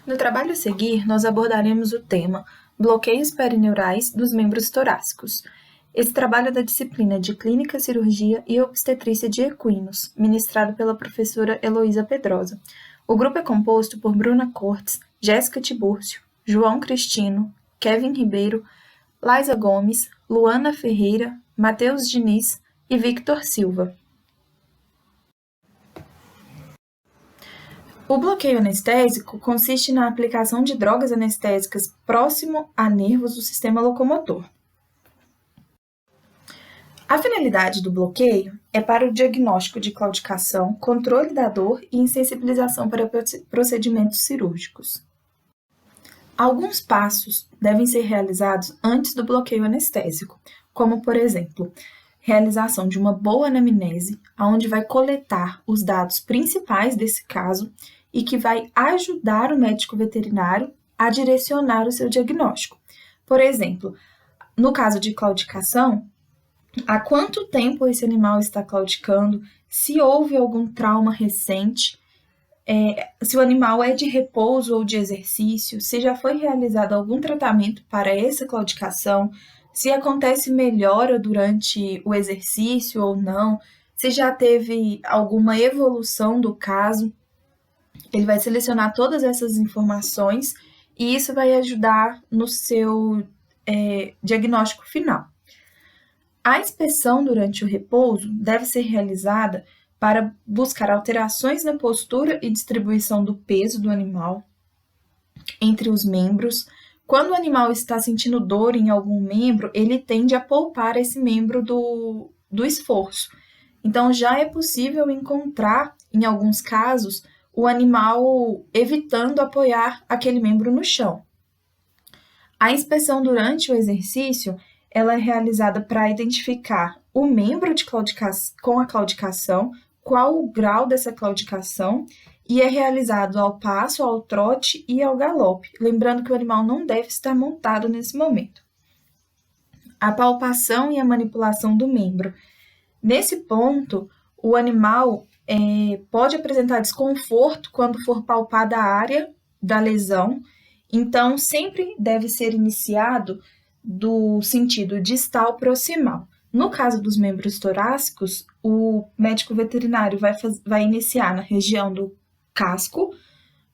No trabalho a seguir, nós abordaremos o tema bloqueios perineurais dos membros torácicos. Esse trabalho é da disciplina de Clínica, Cirurgia e Obstetrícia de Equinos, ministrado pela professora Heloísa Pedrosa. O grupo é composto por Bruna Cortes, Jéssica Tibúrcio, João Cristino, Kevin Ribeiro, Laisa Gomes, Luana Ferreira, Matheus Diniz e Victor Silva. O bloqueio anestésico consiste na aplicação de drogas anestésicas próximo a nervos do sistema locomotor. A finalidade do bloqueio é para o diagnóstico de claudicação, controle da dor e insensibilização para procedimentos cirúrgicos. Alguns passos devem ser realizados antes do bloqueio anestésico, como, por exemplo, realização de uma boa anamnese, onde vai coletar os dados principais desse caso e que vai ajudar o médico veterinário a direcionar o seu diagnóstico. Por exemplo, no caso de claudicação, há quanto tempo esse animal está claudicando, se houve algum trauma recente, se o animal é de repouso ou de exercício, se já foi realizado algum tratamento para essa claudicação, se acontece melhora durante o exercício ou não, se já teve alguma evolução do caso. Ele vai selecionar todas essas informações e isso vai ajudar no seu diagnóstico final. A inspeção durante o repouso deve ser realizada para buscar alterações na postura e distribuição do peso do animal entre os membros. Quando o animal está sentindo dor em algum membro, ele tende a poupar esse membro do esforço. Então, já é possível encontrar, em alguns casos, o animal evitando apoiar aquele membro no chão. A inspeção durante o exercício ela é realizada para identificar o membro com a claudicação, qual o grau dessa claudicação, e é realizado ao passo, ao trote e ao galope, lembrando que o animal não deve estar montado nesse momento. A palpação e a manipulação do membro. Nesse ponto, o animal pode apresentar desconforto quando for palpada a área da lesão, então sempre deve ser iniciado do sentido distal proximal. No caso dos membros torácicos, o médico veterinário vai iniciar na região do casco,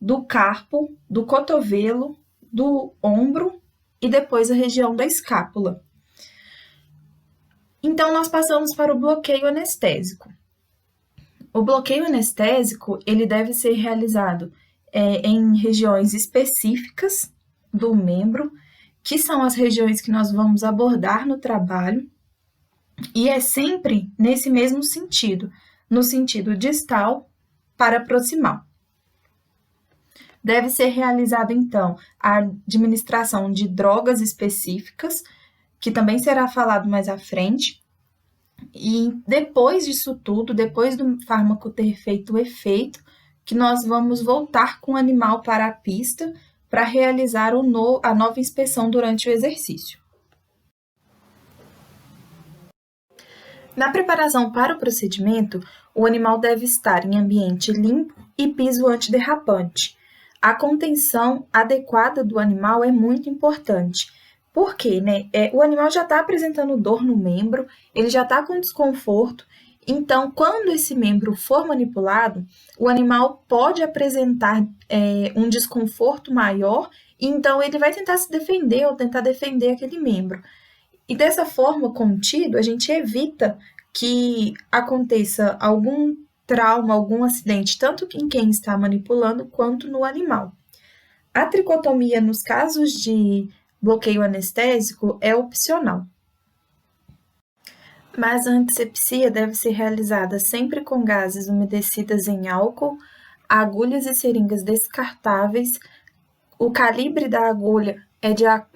do carpo, do cotovelo, do ombro e depois a região da escápula. Então, nós passamos para o bloqueio anestésico. O bloqueio anestésico ele deve ser realizado em regiões específicas do membro, que são as regiões que nós vamos abordar no trabalho, e é sempre nesse mesmo sentido, no sentido distal para proximal. Deve ser realizada, então, a administração de drogas específicas, que também será falado mais à frente, e depois disso tudo, depois do fármaco ter feito o efeito, que nós vamos voltar com o animal para a pista para realizar a nova inspeção durante o exercício. Na preparação para o procedimento, o animal deve estar em ambiente limpo e piso antiderrapante. A contenção adequada do animal é muito importante. Por quê? O animal já está apresentando dor no membro, ele já está com desconforto, então, quando esse membro for manipulado, o animal pode apresentar um desconforto maior, e então ele vai tentar se defender ou tentar defender aquele membro. E dessa forma, contido, a gente evita que aconteça algum trauma, algum acidente, tanto em quem está manipulando quanto no animal. A tricotomia, nos casos de bloqueio anestésico, é opcional. Mas a antisepsia deve ser realizada sempre com gases umedecidas em álcool, agulhas e seringas descartáveis. O calibre da agulha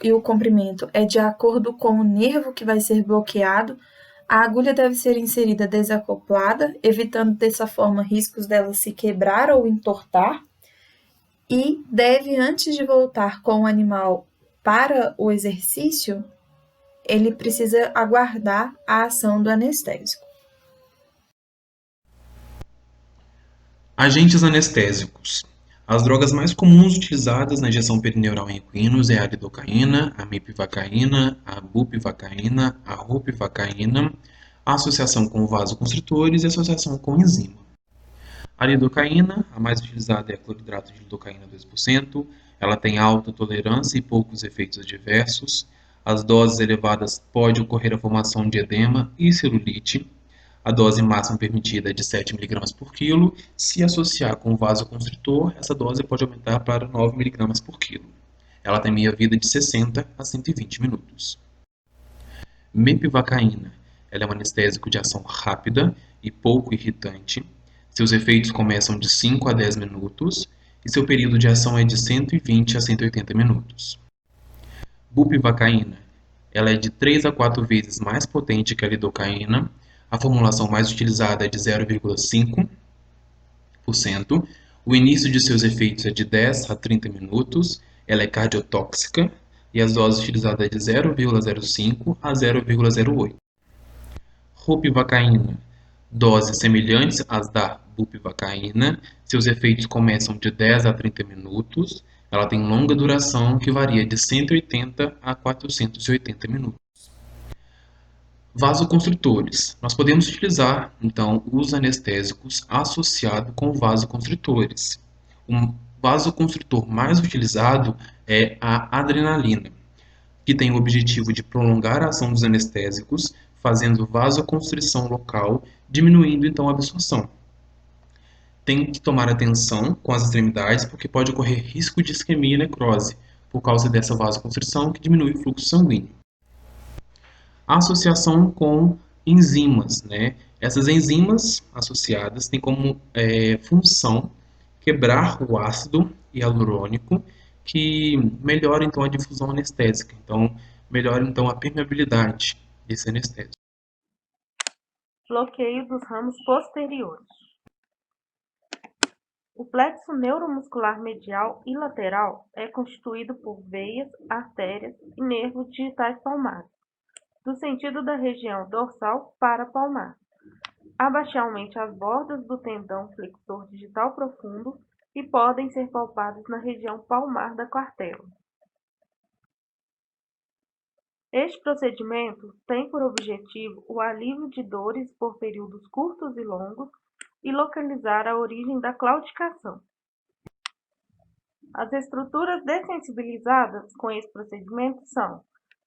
e o comprimento é de acordo com o nervo que vai ser bloqueado. A agulha deve ser inserida desacoplada, evitando dessa forma riscos dela se quebrar ou entortar. E deve, antes de voltar com o animal para o exercício, ele precisa aguardar a ação do anestésico. Agentes anestésicos. As drogas mais comuns utilizadas na injeção perineural em equinos é a lidocaína, a mepivacaína, a bupivacaína, a ropivacaína, a associação com vasoconstritores e a associação com enzima. A lidocaína, a mais utilizada é a cloridrato de lidocaína 2%. Ela tem alta tolerância e poucos efeitos adversos. As doses elevadas pode ocorrer a formação de edema e celulite. A dose máxima permitida é de 7 mg por quilo. Se associar com vasoconstritor, essa dose pode aumentar para 9 mg por quilo. Ela tem meia-vida de 60 a 120 minutos. Mepivacaína. Ela é um anestésico de ação rápida e pouco irritante. Seus efeitos começam de 5 a 10 minutos e seu período de ação é de 120 a 180 minutos. Bupivacaína. Ela é de 3 a 4 vezes mais potente que a lidocaína. A formulação mais utilizada é de 0,5%. O início de seus efeitos é de 10 a 30 minutos. Ela é cardiotóxica e as doses utilizadas é de 0,05 a 0,08. Ropivacaína. Doses semelhantes às da bupivacaína. Seus efeitos começam de 10 a 30 minutos. Ela tem longa duração que varia de 180 a 480 minutos. Vasoconstritores. Nós podemos utilizar, então, os anestésicos associados com vasoconstritores. O vasoconstritor mais utilizado é a adrenalina, que tem o objetivo de prolongar a ação dos anestésicos, fazendo vasoconstrição local, diminuindo então a absorção. Tem que tomar atenção com as extremidades, porque pode ocorrer risco de isquemia e necrose, por causa dessa vasoconstrição que diminui o fluxo sanguíneo. A associação com enzimas, né? Essas enzimas associadas têm como função quebrar o ácido hialurônico, que melhora então a difusão anestésica, então melhora então a permeabilidade desse anestésico. Bloqueio dos ramos posteriores. O plexo neuromuscular medial e lateral é constituído por veias, artérias e nervos digitais palmares, do sentido da região dorsal para palmar, abaxialmente as bordas do tendão flexor digital profundo e podem ser palpados na região palmar da quartela. Este procedimento tem por objetivo o alívio de dores por períodos curtos e longos e localizar a origem da claudicação. As estruturas dessensibilizadas com esse procedimento são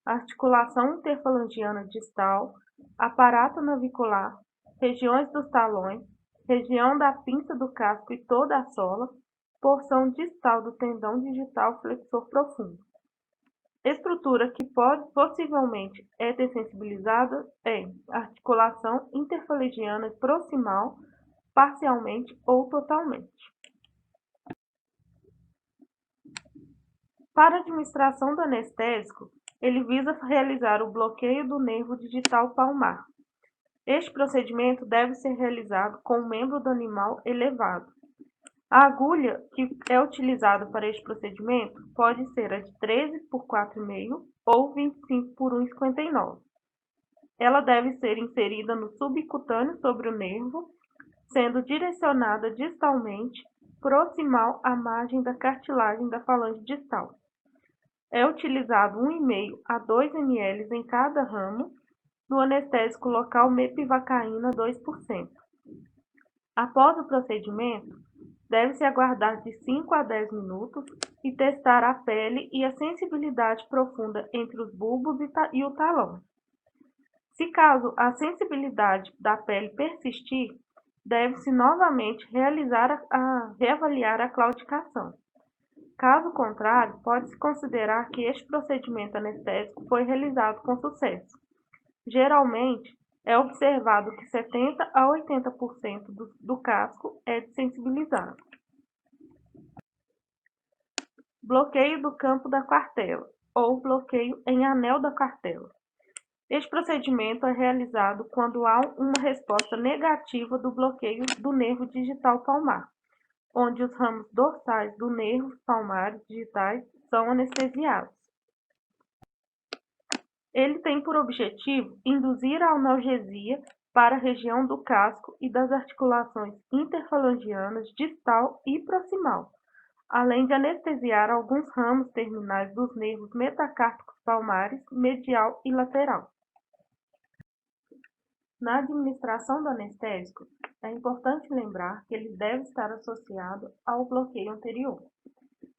a articulação interfalangiana distal, aparato navicular, regiões dos talões, região da pinça do casco e toda a sola, porção distal do tendão digital flexor profundo. Estrutura que possivelmente é dessensibilizada é articulação interfalangiana proximal, parcialmente ou totalmente. Para a administração do anestésico, ele visa realizar o bloqueio do nervo digital palmar. Este procedimento deve ser realizado com o membro do animal elevado. A agulha que é utilizada para este procedimento pode ser a de 13 por 4,5 ou 25 por 1,59. Ela deve ser inserida no subcutâneo sobre o nervo, sendo direcionada distalmente, proximal à margem da cartilagem da falange distal. É utilizado 1,5 a 2 ml em cada ramo do anestésico local mepivacaína 2%. Após o procedimento, deve-se aguardar de 5 a 10 minutos e testar a pele e a sensibilidade profunda entre os bulbos e o talão. Se caso a sensibilidade da pele persistir, deve-se novamente reavaliar a claudicação. Caso contrário, pode-se considerar que este procedimento anestésico foi realizado com sucesso. Geralmente, é observado que 70 a 80% do casco é desensibilizado. Bloqueio do campo da quartela, ou bloqueio em anel da quartela. Este procedimento é realizado quando há uma resposta negativa do bloqueio do nervo digital palmar, onde os ramos dorsais do nervo palmares digitais são anestesiados. Ele tem por objetivo induzir a analgesia para a região do casco e das articulações interfalangianas distal e proximal, além de anestesiar alguns ramos terminais dos nervos metacárpicos palmares, medial e lateral. Na administração do anestésico, é importante lembrar que ele deve estar associado ao bloqueio anterior.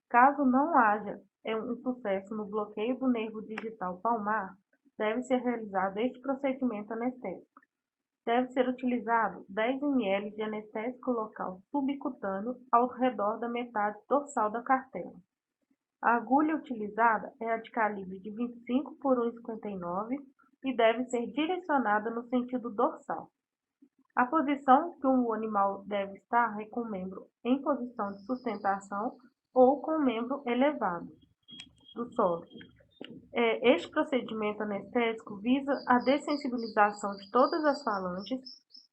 Caso não haja um sucesso no bloqueio do nervo digital palmar, deve ser realizado este procedimento anestésico. Deve ser utilizado 10 ml de anestésico local subcutâneo ao redor da metade dorsal da cartela. A agulha utilizada é a de calibre de 25 por 1,59 e deve ser direcionada no sentido dorsal. A posição que o animal deve estar é com o membro em posição de sustentação ou com o membro elevado do solo. Este procedimento anestésico visa a dessensibilização de todas as falanges,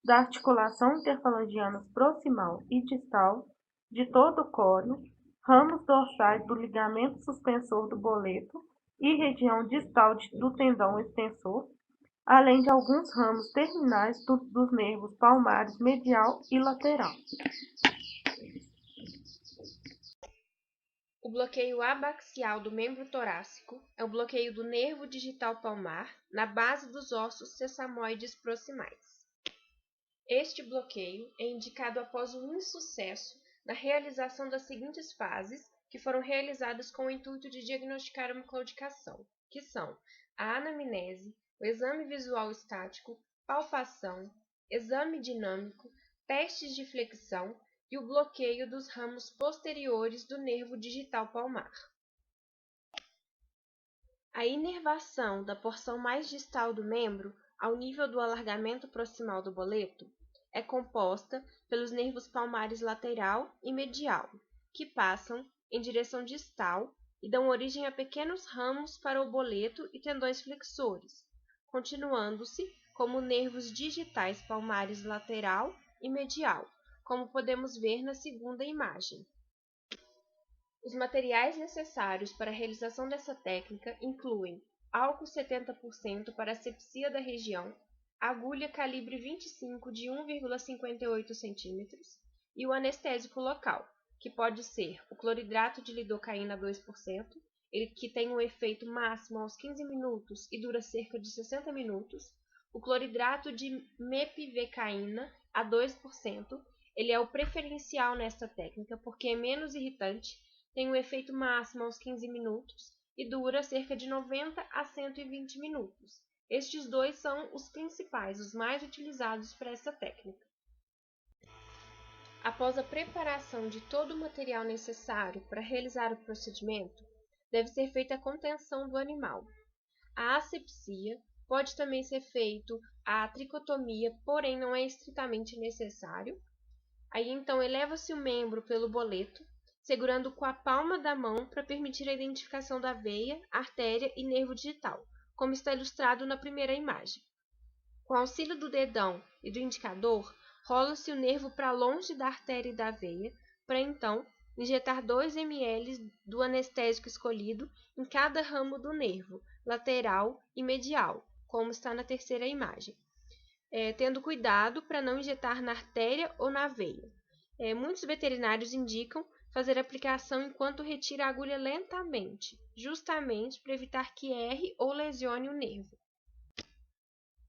da articulação interfalangiana proximal e distal, de todo o córneo, ramos dorsais do ligamento suspensor do boleto e região distal do tendão extensor, além de alguns ramos terminais dos nervos palmares medial e lateral. O bloqueio abaxial do membro torácico é o bloqueio do nervo digital palmar na base dos ossos sesamoides proximais. Este bloqueio é indicado após o insucesso na realização das seguintes fases, que foram realizadas com o intuito de diagnosticar uma claudicação, que são a anamnese, o exame visual estático, palpação, exame dinâmico, testes de flexão e o bloqueio dos ramos posteriores do nervo digital palmar. A inervação da porção mais distal do membro, ao nível do alargamento proximal do boleto, é composta pelos nervos palmares lateral e medial, que passam em direção distal e dão origem a pequenos ramos para o boleto e tendões flexores, continuando-se como nervos digitais palmares lateral e medial, como podemos ver na segunda imagem. Os materiais necessários para a realização dessa técnica incluem álcool 70% para asepsia da região, agulha calibre 25 de 1,58 cm e o anestésico local, que pode ser o cloridrato de lidocaína 2%, que tem um efeito máximo aos 15 minutos e dura cerca de 60 minutos, o cloridrato de mepivecaína a 2%, ele é o preferencial nesta técnica porque é menos irritante, tem um efeito máximo aos 15 minutos e dura cerca de 90 a 120 minutos. Estes dois são os principais, os mais utilizados para essa técnica. Após a preparação de todo o material necessário para realizar o procedimento, deve ser feita a contenção do animal. A asepsia pode também ser feita a tricotomia, porém não é estritamente necessário. Aí então eleva-se o membro pelo boleto, segurando com a palma da mão para permitir a identificação da veia, artéria e nervo digital, como está ilustrado na primeira imagem. Com auxílio do dedão e do indicador, rola-se o nervo para longe da artéria e da veia, para então injetar 2 ml do anestésico escolhido em cada ramo do nervo, lateral e medial, como está na terceira imagem. Tendo cuidado para não injetar na artéria ou na veia. Muitos veterinários indicam fazer a aplicação enquanto retira a agulha lentamente, justamente para evitar que erre ou lesione o nervo.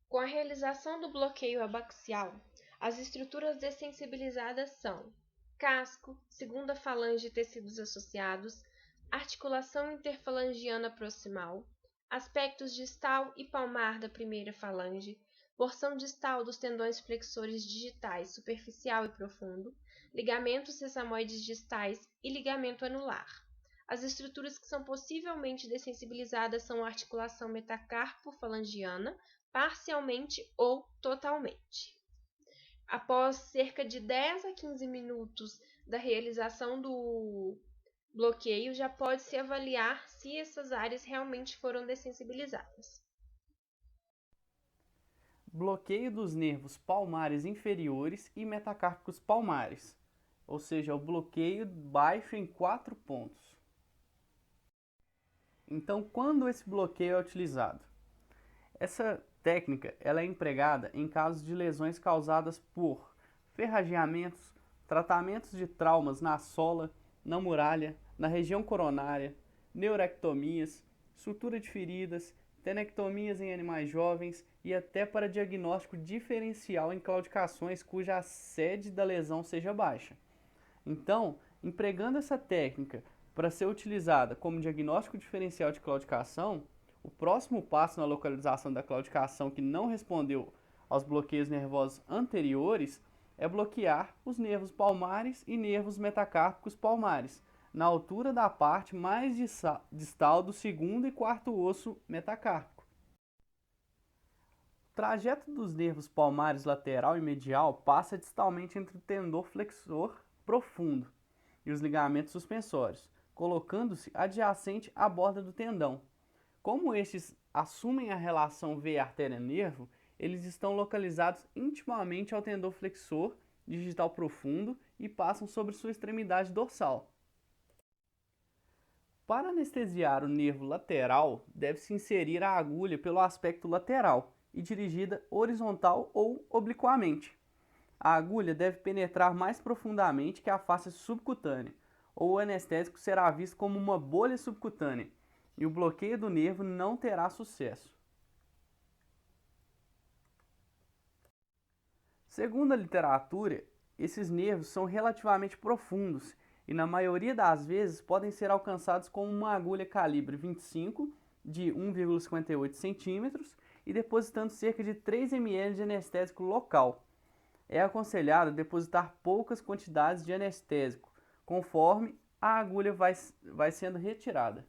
Com a realização do bloqueio abaxial, as estruturas dessensibilizadas são casco, segunda falange e tecidos associados, articulação interfalangiana proximal, aspectos distal e palmar da primeira falange, porção distal dos tendões flexores digitais superficial e profundo, ligamentos sesamoides distais e ligamento anular. As estruturas que são possivelmente dessensibilizadas são a articulação metacarpo-falangiana, parcialmente ou totalmente. Após cerca de 10 a 15 minutos da realização do bloqueio, já pode-se avaliar se essas áreas realmente foram dessensibilizadas. Bloqueio dos nervos palmares inferiores e metacárpicos palmares, ou seja, o bloqueio baixo em 4 pontos. Então, quando esse bloqueio é utilizado? Essa técnica ela é empregada em casos de lesões causadas por ferrageamentos, tratamentos de traumas na sola, na muralha, na região coronária, neurectomias, sutura de feridas, tenectomias em animais jovens e até para diagnóstico diferencial em claudicações cuja sede da lesão seja baixa. Então, empregando essa técnica para ser utilizada como diagnóstico diferencial de claudicação, o próximo passo na localização da claudicação que não respondeu aos bloqueios nervosos anteriores é bloquear os nervos palmares e nervos metacárpicos palmares, na altura da parte mais distal do segundo e quarto osso metacárpico. O trajeto dos nervos palmares lateral e medial passa distalmente entre o tendão flexor profundo e os ligamentos suspensórios, colocando-se adjacente à borda do tendão. Como estes assumem a relação veia artéria-nervo, eles estão localizados intimamente ao tendão flexor digital profundo e passam sobre sua extremidade dorsal. Para anestesiar o nervo lateral, deve-se inserir a agulha pelo aspecto lateral e dirigida horizontal ou obliquamente. A agulha deve penetrar mais profundamente que a face subcutânea, ou o anestésico será visto como uma bolha subcutânea, e o bloqueio do nervo não terá sucesso. Segundo a literatura, esses nervos são relativamente profundos e, na maioria das vezes, podem ser alcançados com uma agulha calibre 25 de 1,58 cm e depositando cerca de 3 ml de anestésico local. É aconselhado depositar poucas quantidades de anestésico, conforme a agulha vai sendo retirada.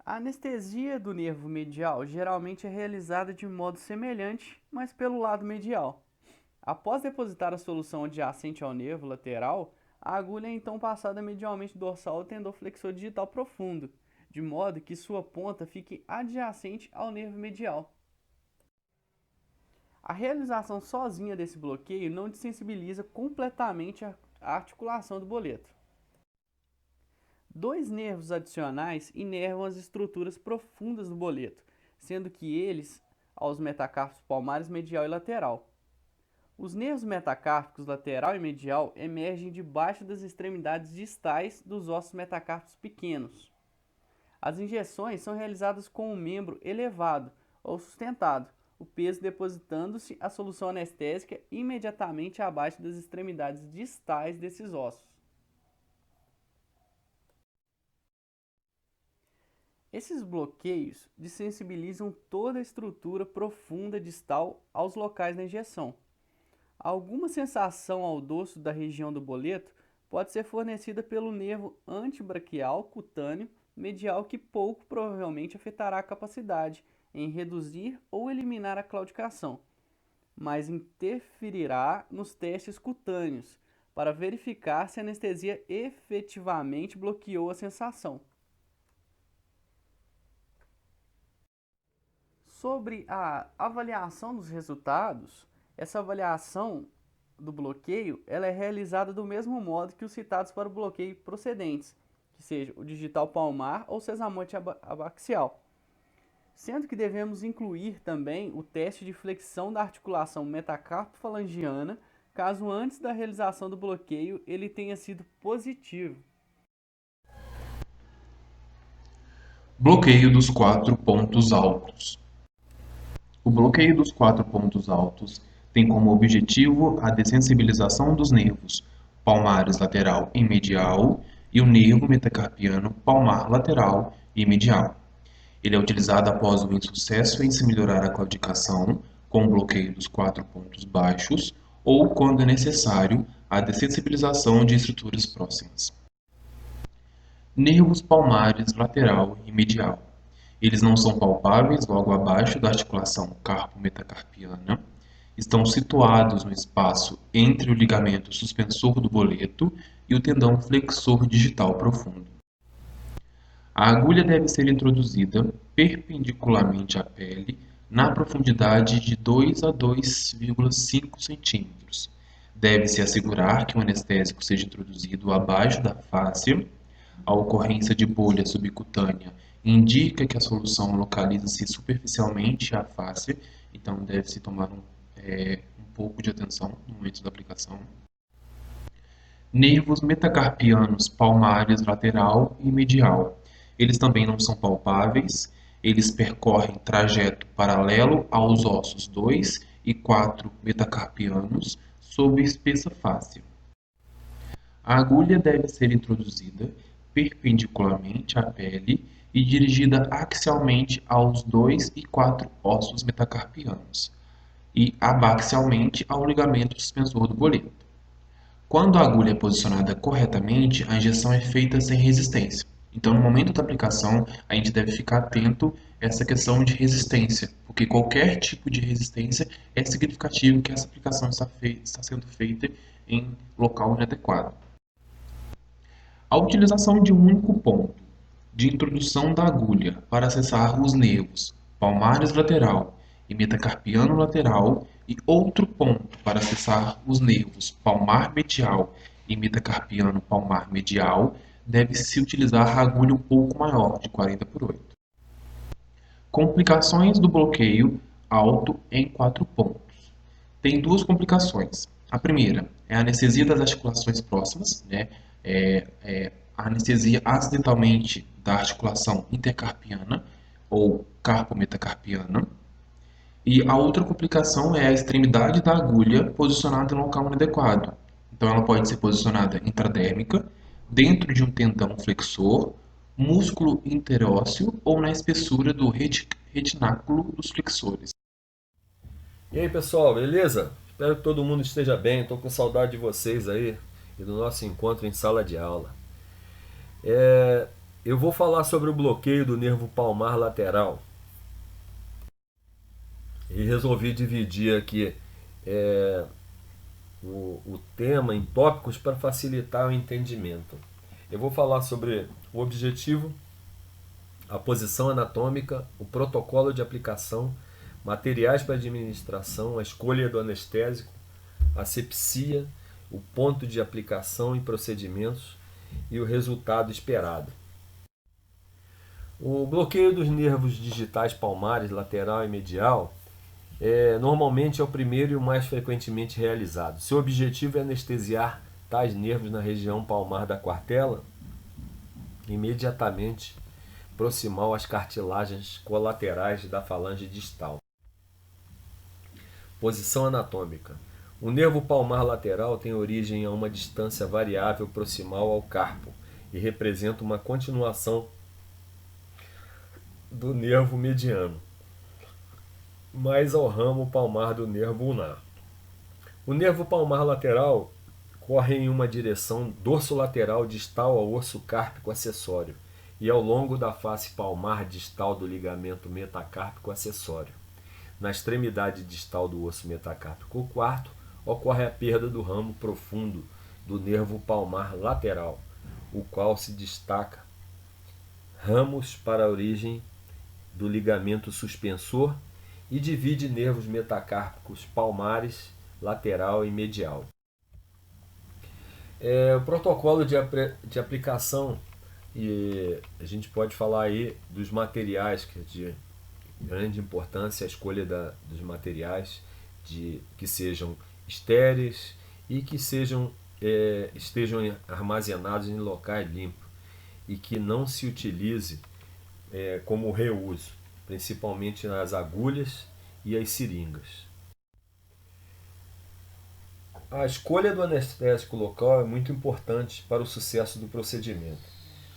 A anestesia do nervo medial geralmente é realizada de modo semelhante, mas pelo lado medial. Após depositar a solução adjacente ao nervo lateral, a agulha é então passada medialmente dorsal ao tendão flexor digital profundo, de modo que sua ponta fique adjacente ao nervo medial. A realização sozinha desse bloqueio não desensibiliza completamente a articulação do boleto. Dois nervos adicionais inervam as estruturas profundas do boleto, sendo que eles aos metacárpicos palmares medial e lateral. Os nervos metacárpicos lateral e medial emergem debaixo das extremidades distais dos ossos metacárpicos pequenos. As injeções são realizadas com um membro elevado ou sustentado, o peso depositando-se a solução anestésica imediatamente abaixo das extremidades distais desses ossos. Esses bloqueios desensibilizam toda a estrutura profunda distal aos locais da injeção. Alguma sensação ao dorso da região do boleto pode ser fornecida pelo nervo antebraquial cutâneo medial que pouco provavelmente afetará a capacidade em reduzir ou eliminar a claudicação, mas interferirá nos testes cutâneos para verificar se a anestesia efetivamente bloqueou a sensação. Sobre a avaliação dos resultados, essa avaliação do bloqueio ela é realizada do mesmo modo que os citados para o bloqueio procedentes, que seja o digital palmar ou sesamoide abaxial, sendo que devemos incluir também o teste de flexão da articulação metacarpo-falangiana, caso antes da realização do bloqueio ele tenha sido positivo. Bloqueio dos 4 pontos altos. O bloqueio dos 4 pontos altos tem como objetivo a dessensibilização dos nervos palmares lateral e medial e o nervo metacarpiano palmar lateral e medial. Ele é utilizado após o insucesso em se melhorar a claudicação com o bloqueio dos 4 pontos baixos ou quando é necessário a dessensibilização de estruturas próximas. Nervos palmares lateral e medial. Eles não são palpáveis logo abaixo da articulação carpo-metacarpiana, estão situados no espaço entre o ligamento suspensor do boleto e o tendão flexor digital profundo. A agulha deve ser introduzida perpendicularmente à pele na profundidade de 2 a 2,5 cm. Deve-se assegurar que o anestésico seja introduzido abaixo da fáscia. A ocorrência de bolha subcutânea indica que a solução localiza-se superficialmente à fáscia, então deve-se tomar um um pouco de atenção no momento da aplicação. Nervos metacarpianos palmares lateral e medial. Eles também não são palpáveis, eles percorrem trajeto paralelo aos ossos 2 e 4 metacarpianos sob espessa fáscia. A agulha deve ser introduzida perpendicularmente à pele e dirigida axialmente aos 2 e 4 ossos metacarpianos e abaxialmente ao ligamento suspensor do boleto. Quando a agulha é posicionada corretamente, a injeção é feita sem resistência. Então, no momento da aplicação, a gente deve ficar atento a essa questão de resistência, porque qualquer tipo de resistência é significativo que essa aplicação está sendo feita em local inadequado. A utilização de um único ponto de introdução da agulha para acessar os nervos palmares lateral e metacarpiano lateral e outro ponto para acessar os nervos palmar medial e metacarpiano palmar medial, deve-se utilizar a agulha um pouco maior, de 40/8. Complicações do bloqueio alto em 4 pontos. Tem duas complicações. A primeira é a anestesia das articulações próximas, né? A anestesia acidentalmente da articulação intercarpiana ou carpometacarpiana. E a outra complicação é a extremidade da agulha posicionada em local inadequado. Então, ela pode ser posicionada intradérmica, dentro de um tendão flexor, músculo interósseo ou na espessura do retináculo dos flexores. E aí pessoal, beleza? Espero que todo mundo esteja bem. Estou com saudade de vocês aí e do nosso encontro em sala de aula. Eu vou falar sobre o bloqueio do nervo palmar lateral. E resolvi dividir aqui o tema em tópicos para facilitar o entendimento. Eu vou falar sobre o objetivo, a posição anatômica, o protocolo de aplicação, materiais para administração, a escolha do anestésico, asepsia, o ponto de aplicação e procedimentos e o resultado esperado. O bloqueio dos nervos digitais palmares lateral e medial normalmente é o primeiro e o mais frequentemente realizado. Seu objetivo é anestesiar tais nervos na região palmar da quartela, imediatamente proximal às cartilagens colaterais da falange distal. Posição anatômica. O nervo palmar lateral tem origem a uma distância variável proximal ao carpo e representa uma continuação do nervo mediano, mais ao ramo palmar do nervo ulnar. O nervo palmar lateral corre em uma direção dorsolateral distal ao osso cárpico acessório e ao longo da face palmar distal do ligamento metacárpico acessório. Na extremidade distal do osso metacárpico quarto, ocorre a perda do ramo profundo do nervo palmar lateral, o qual se destaca ramos para a origem do ligamento suspensor e divide nervos metacárpicos palmares, lateral e medial. O protocolo de aplicação, e a gente pode falar aí dos materiais, que é de grande importância a escolha dos materiais que sejam estéreis e que estejam armazenados em locais limpos e que não se utilize como reuso, principalmente nas agulhas e as seringas. A escolha do anestésico local é muito importante para o sucesso do procedimento.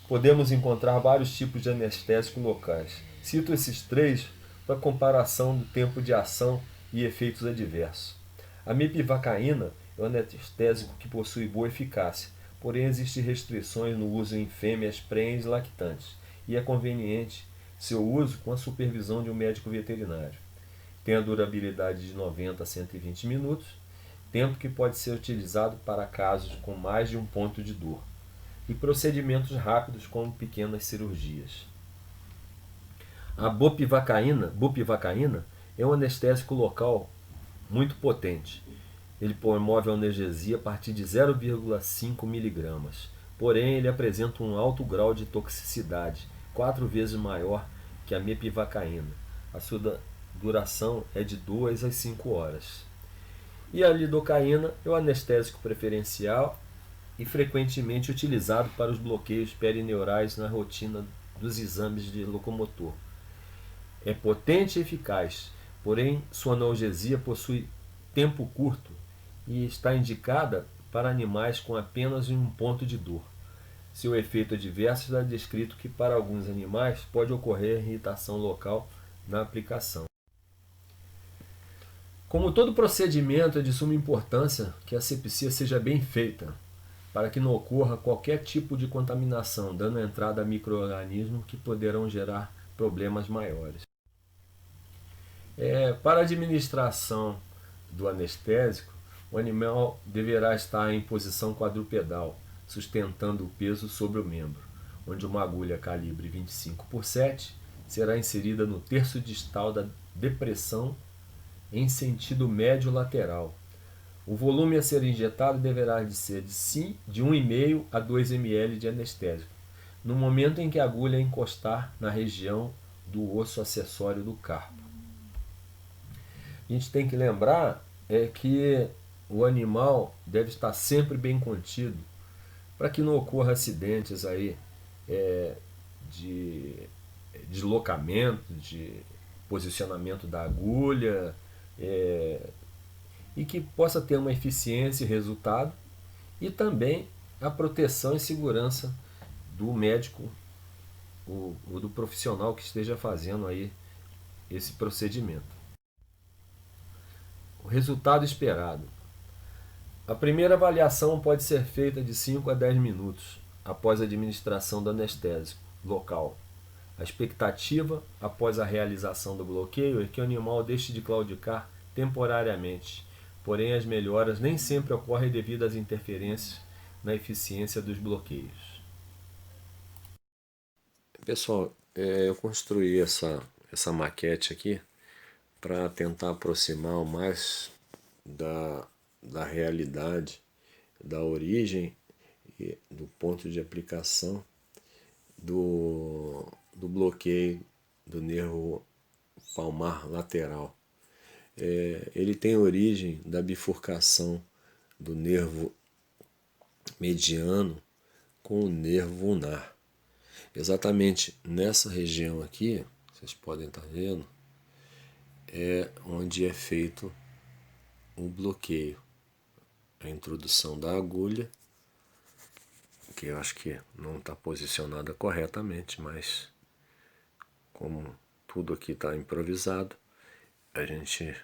Podemos encontrar vários tipos de anestésico locais. Cito esses 3 para comparação do tempo de ação e efeitos adversos. A mepivacaína é um anestésico que possui boa eficácia, porém existem restrições no uso em fêmeas prenhes e lactantes, e é conveniente seu uso com a supervisão de um médico veterinário. Tem a durabilidade de 90 a 120 minutos, tempo que pode ser utilizado para casos com mais de um ponto de dor, e procedimentos rápidos como pequenas cirurgias. A bupivacaína é um anestésico local muito potente. Ele promove a analgesia a partir de 0,5 mg, porém ele apresenta um alto grau de toxicidade, 4 vezes maior que a mepivacaína. A sua duração é de 2 a 5 horas. E a lidocaína é o anestésico preferencial e frequentemente utilizado para os bloqueios perineurais na rotina dos exames de locomotor. É potente e eficaz, porém sua analgesia possui tempo curto e está indicada para animais com apenas um ponto de dor. Seu efeito adverso está descrito que para alguns animais pode ocorrer irritação local na aplicação. Como todo procedimento, é de suma importância que a asepsia seja bem feita, para que não ocorra qualquer tipo de contaminação, dando entrada a micro-organismos que poderão gerar problemas maiores. Para a administração do anestésico, o animal deverá estar em posição quadrupedal, sustentando o peso sobre o membro, onde uma agulha calibre 25/7 será inserida no terço distal da depressão em sentido médio lateral. O volume a ser injetado deverá ser de 1,5 a 2 ml de anestésico, no momento em que a agulha encostar na região do osso acessório do carpo. A gente tem que lembrar que o animal deve estar sempre bem contido, para que não ocorra acidentes aí, de deslocamento, de posicionamento da agulha, e que possa ter uma eficiência e resultado, e também a proteção e segurança do médico ou do profissional que esteja fazendo aí esse procedimento. O resultado esperado. A primeira avaliação pode ser feita de 5 a 10 minutos após a administração do anestésico local. A expectativa após a realização do bloqueio é que o animal deixe de claudicar temporariamente, porém as melhoras nem sempre ocorrem devido às interferências na eficiência dos bloqueios. Pessoal, eu construí essa maquete aqui para tentar aproximar mais da realidade, da origem e do ponto de aplicação do bloqueio do nervo palmar lateral. Ele tem origem da bifurcação do nervo mediano com o nervo ulnar. Exatamente nessa região aqui, vocês podem estar vendo, é onde é feito o bloqueio. A introdução da agulha, que eu acho que não está posicionada corretamente, mas como tudo aqui está improvisado, a gente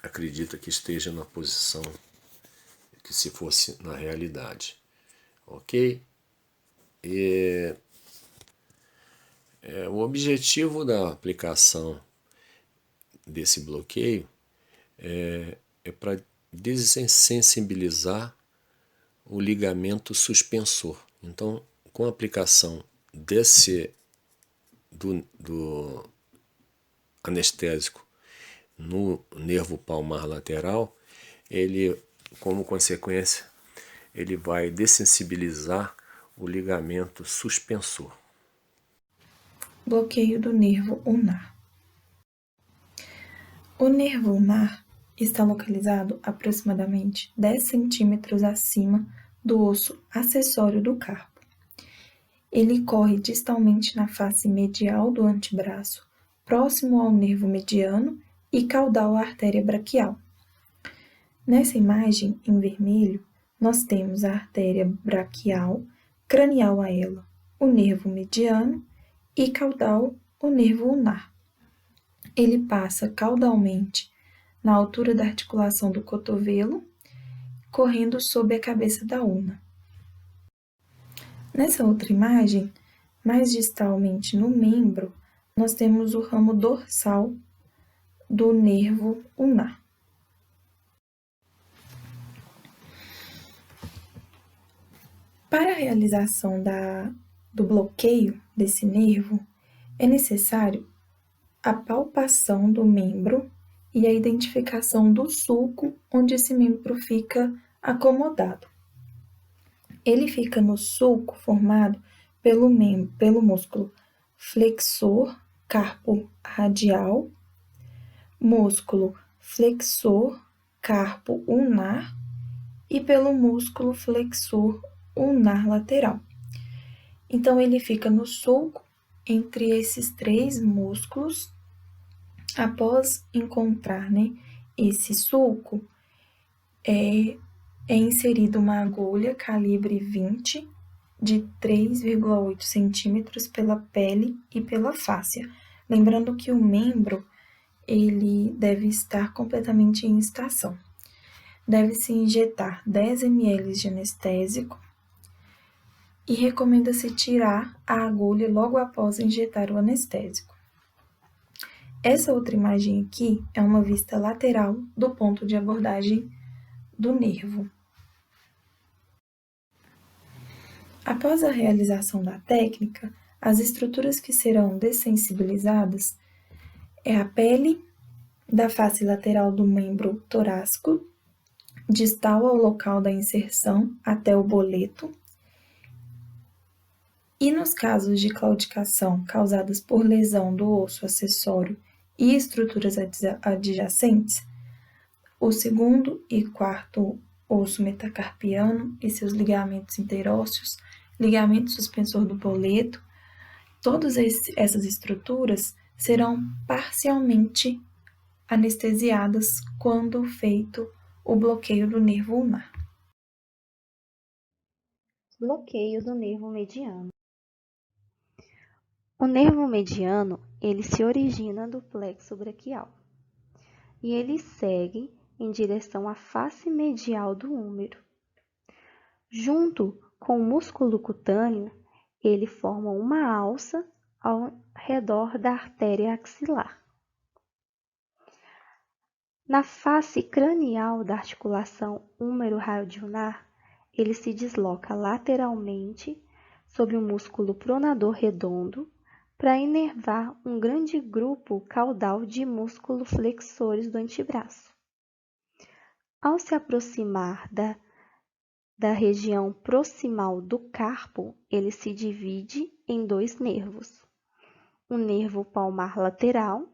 acredita que esteja na posição que se fosse na realidade. Ok? O objetivo da aplicação desse bloqueio é para desensibilizar o ligamento suspensor. Então, com a aplicação do anestésico no nervo palmar lateral, ele, como consequência, ele vai dessensibilizar o ligamento suspensor. Bloqueio do nervo ulnar. O nervo ulnar está localizado aproximadamente 10 centímetros acima do osso acessório do carpo. Ele corre distalmente na face medial do antebraço, próximo ao nervo mediano e caudal à artéria braquial. Nessa imagem, em vermelho, nós temos a artéria braquial, cranial a ela, o nervo mediano e caudal, o nervo ulnar. Ele passa caudalmente na altura da articulação do cotovelo, correndo sob a cabeça da ulna. Nessa outra imagem, mais distalmente no membro, nós temos o ramo dorsal do nervo ulnar. Para a realização do bloqueio desse nervo, é necessário a palpação do membro e a identificação do sulco onde esse membro fica acomodado. Ele fica no sulco formado pelo músculo flexor carpo radial, músculo flexor carpo ulnar e pelo músculo flexor ulnar lateral. Então, ele fica no sulco entre esses 3 músculos. Após encontrar, esse sulco, é inserida uma agulha calibre 20 de 3,8 centímetros pela pele e pela fáscia. Lembrando que o membro ele deve estar completamente em estação. Deve-se injetar 10 ml de anestésico e recomenda-se tirar a agulha logo após injetar o anestésico. Essa outra imagem aqui é uma vista lateral do ponto de abordagem do nervo. Após a realização da técnica, as estruturas que serão dessensibilizadas é a pele da face lateral do membro torácico, distal ao local da inserção até o boleto. E nos casos de claudicação causadas por lesão do osso acessório e estruturas adjacentes, o 2º e 4º osso metacarpiano e seus ligamentos interósseos, ligamento suspensor do boleto, todas essas estruturas serão parcialmente anestesiadas quando feito o bloqueio do nervo ulnar. Bloqueio do nervo mediano. O nervo mediano, ele se origina do plexo braquial e ele segue em direção à face medial do húmero. Junto com o músculo cutâneo, ele forma uma alça ao redor da artéria axilar. Na face cranial da articulação húmero-radioulnar, ele se desloca lateralmente sobre o músculo pronador redondo para inervar um grande grupo caudal de músculos flexores do antebraço. Ao se aproximar da região proximal do carpo, ele se divide em 2 nervos, o nervo palmar lateral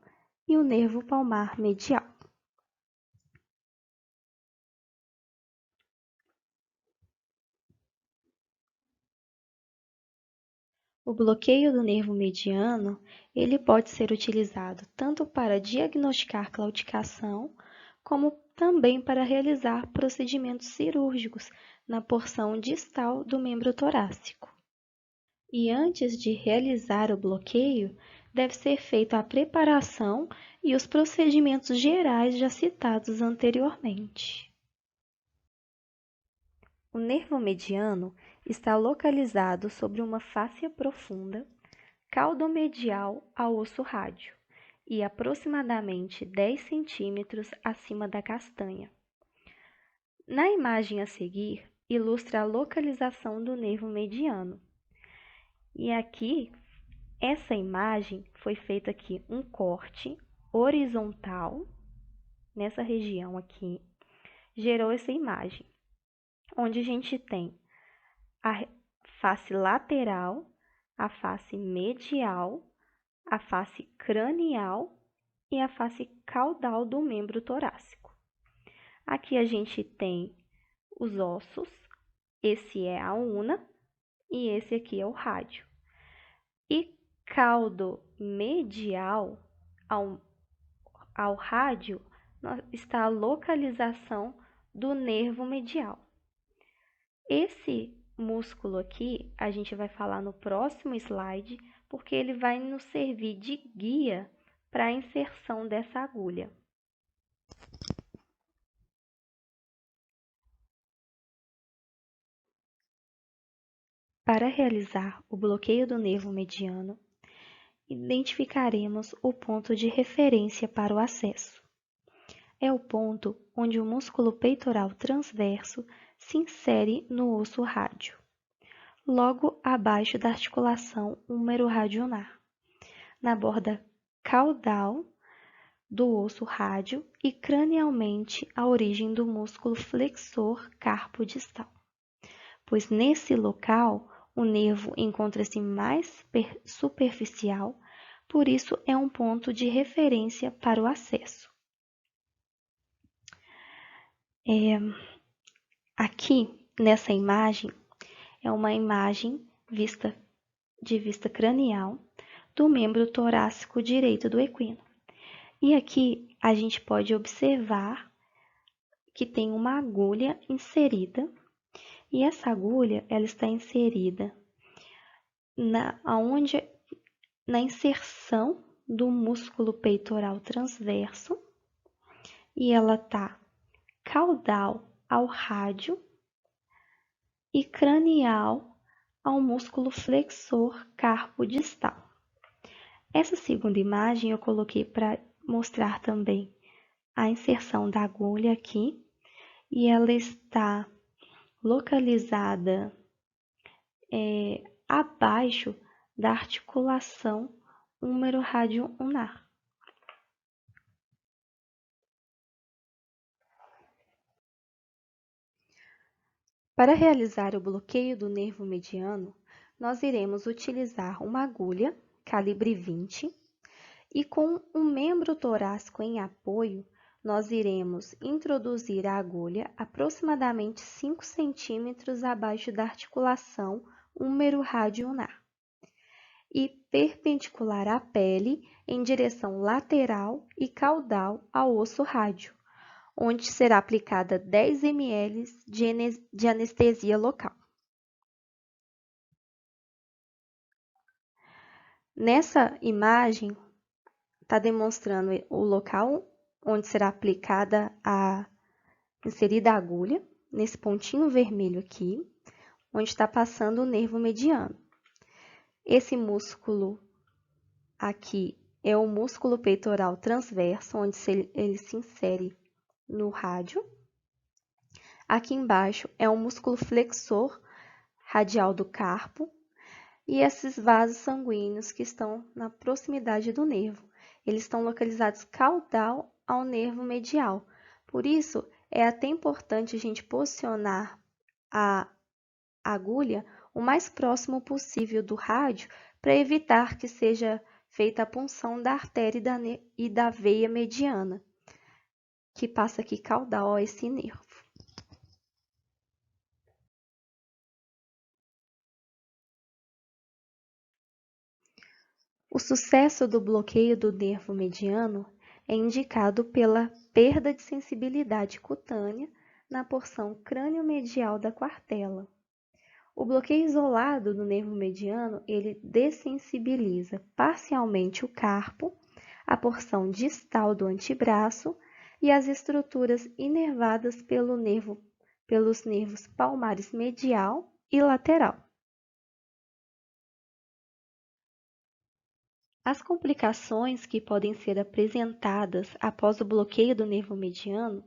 e o nervo palmar medial. O bloqueio do nervo mediano, ele pode ser utilizado tanto para diagnosticar claudicação, como também para realizar procedimentos cirúrgicos na porção distal do membro torácico. E antes de realizar o bloqueio, deve ser feita a preparação e os procedimentos gerais já citados anteriormente. O nervo mediano está localizado sobre uma fáscia profunda, caudomedial ao osso rádio e aproximadamente 10 centímetros acima da castanha. Na imagem a seguir, ilustra a localização do nervo mediano. E aqui, essa imagem foi feita aqui um corte horizontal, nessa região aqui, gerou essa imagem, onde a gente tem a face lateral, a face medial, a face cranial e a face caudal do membro torácico. Aqui a gente tem os ossos, esse é a una e esse aqui é o rádio. E caudo medial ao rádio está a localização do nervo medial. Esse músculo aqui a gente vai falar no próximo slide, porque ele vai nos servir de guia para a inserção dessa agulha. Para realizar o bloqueio do nervo mediano, identificaremos o ponto de referência para o acesso. É o ponto onde o músculo peitoral transverso se insere no osso rádio, logo abaixo da articulação húmero-radioulnar, na borda caudal do osso rádio e cranialmente à origem do músculo flexor carpo distal, pois nesse local o nervo encontra-se mais superficial, por isso é um ponto de referência para o acesso. Aqui, nessa imagem, é uma imagem de vista cranial do membro torácico direito do equino. E aqui a gente pode observar que tem uma agulha inserida, e essa agulha ela está inserida na inserção do músculo peitoral transverso, e ela está caudal ao rádio e cranial ao músculo flexor carpo distal. Essa segunda imagem eu coloquei para mostrar também a inserção da agulha aqui, e ela está localizada abaixo da articulação húmero-rádio ulnar. Para realizar o bloqueio do nervo mediano, nós iremos utilizar uma agulha calibre 20 e com um membro torácico em apoio, nós iremos introduzir a agulha aproximadamente 5 centímetros abaixo da articulação húmero-rádio ulnar e perpendicular à pele em direção lateral e caudal ao osso rádio, onde será aplicada 10 ml de anestesia local. Nessa imagem, está demonstrando o local onde será aplicada inserida a agulha, nesse pontinho vermelho aqui, onde está passando o nervo mediano. Esse músculo aqui é o músculo peitoral transverso, onde ele se insere no rádio. Aqui embaixo é o músculo flexor radial do carpo e esses vasos sanguíneos que estão na proximidade do nervo. Eles estão localizados caudal ao nervo medial. Por isso, é até importante a gente posicionar a agulha o mais próximo possível do rádio para evitar que seja feita a punção da artéria e da veia mediana, que passa aqui caudal a esse nervo. O sucesso do bloqueio do nervo mediano é indicado pela perda de sensibilidade cutânea na porção crânio-medial da quartela. O bloqueio isolado do nervo mediano, ele dessensibiliza parcialmente o carpo, a porção distal do antebraço e as estruturas inervadas pelos nervos palmares medial e lateral. As complicações que podem ser apresentadas após o bloqueio do nervo mediano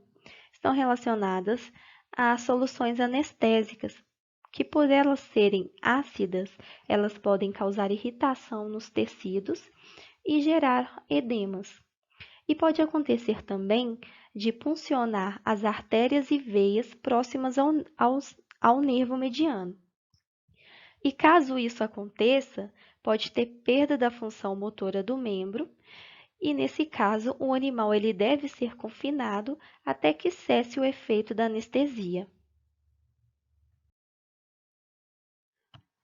estão relacionadas a soluções anestésicas, que por elas serem ácidas, elas podem causar irritação nos tecidos e gerar edemas. E pode acontecer também de puncionar as artérias e veias próximas ao nervo mediano. E caso isso aconteça, pode ter perda da função motora do membro, e nesse caso o animal ele deve ser confinado até que cesse o efeito da anestesia.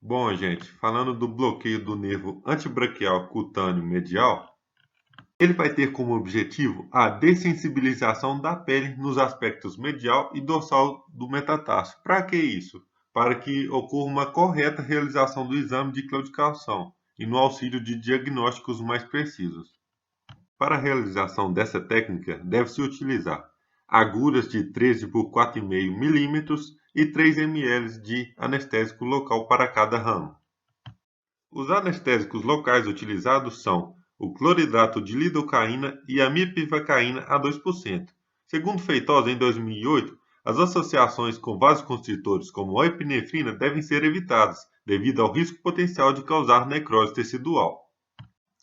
Bom, gente, falando do bloqueio do nervo antebraquial cutâneo medial, ele vai ter como objetivo a dessensibilização da pele nos aspectos medial e dorsal do metatarso. Para que isso? Para que ocorra uma correta realização do exame de claudicação e no auxílio de diagnósticos mais precisos. Para a realização dessa técnica, deve-se utilizar agulhas de 13 por 4,5 mm e 3 ml de anestésico local para cada ramo. Os anestésicos locais utilizados são o cloridrato de lidocaína e a mipivacaína a 2%. Segundo Feitosa, em 2008, as associações com vasoconstritores como a epinefrina devem ser evitadas, devido ao risco potencial de causar necrose tecidual.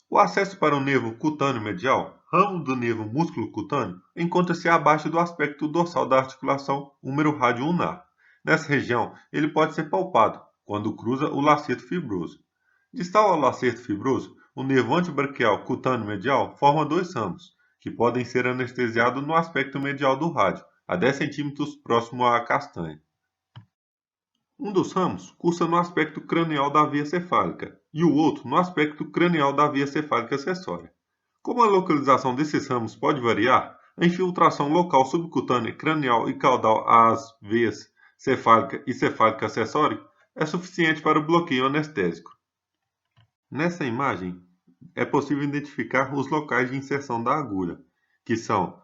O acesso para o nervo cutâneo medial, ramo do nervo músculo cutâneo, encontra-se abaixo do aspecto dorsal da articulação húmero-rádio ulnar. Nessa região, ele pode ser palpado quando cruza o laceto fibroso. Distal ao laceto fibroso, o nervo antebraquial cutâneo medial forma dois ramos, que podem ser anestesiados no aspecto medial do rádio, a 10 cm próximo à castanha. Um dos ramos cursa no aspecto cranial da veia cefálica e o outro no aspecto cranial da veia cefálica acessória. Como a localização desses ramos pode variar, a infiltração local subcutânea, cranial e caudal às veias cefálica e cefálica acessória é suficiente para o bloqueio anestésico. Nessa imagem, é possível identificar os locais de inserção da agulha, que são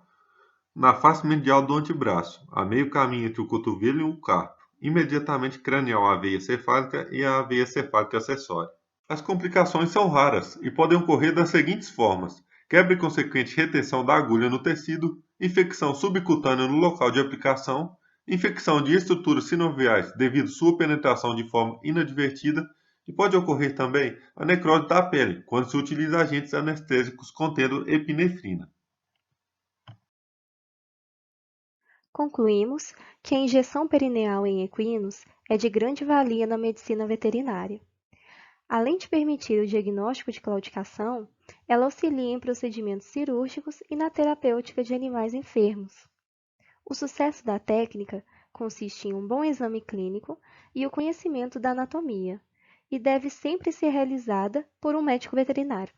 na face medial do antebraço, a meio caminho entre o cotovelo e o carpo, imediatamente cranial à veia cefálica e à veia cefálica acessória. As complicações são raras e podem ocorrer das seguintes formas: quebra e consequente retenção da agulha no tecido, infecção subcutânea no local de aplicação, infecção de estruturas sinoviais devido sua penetração de forma inadvertida, e pode ocorrer também a necrose da pele, quando se utiliza agentes anestésicos contendo epinefrina. Concluímos que a injeção perineal em equinos é de grande valia na medicina veterinária. Além de permitir o diagnóstico de claudicação, ela auxilia em procedimentos cirúrgicos e na terapêutica de animais enfermos. O sucesso da técnica consiste em um bom exame clínico e o conhecimento da anatomia, e deve sempre ser realizada por um médico veterinário.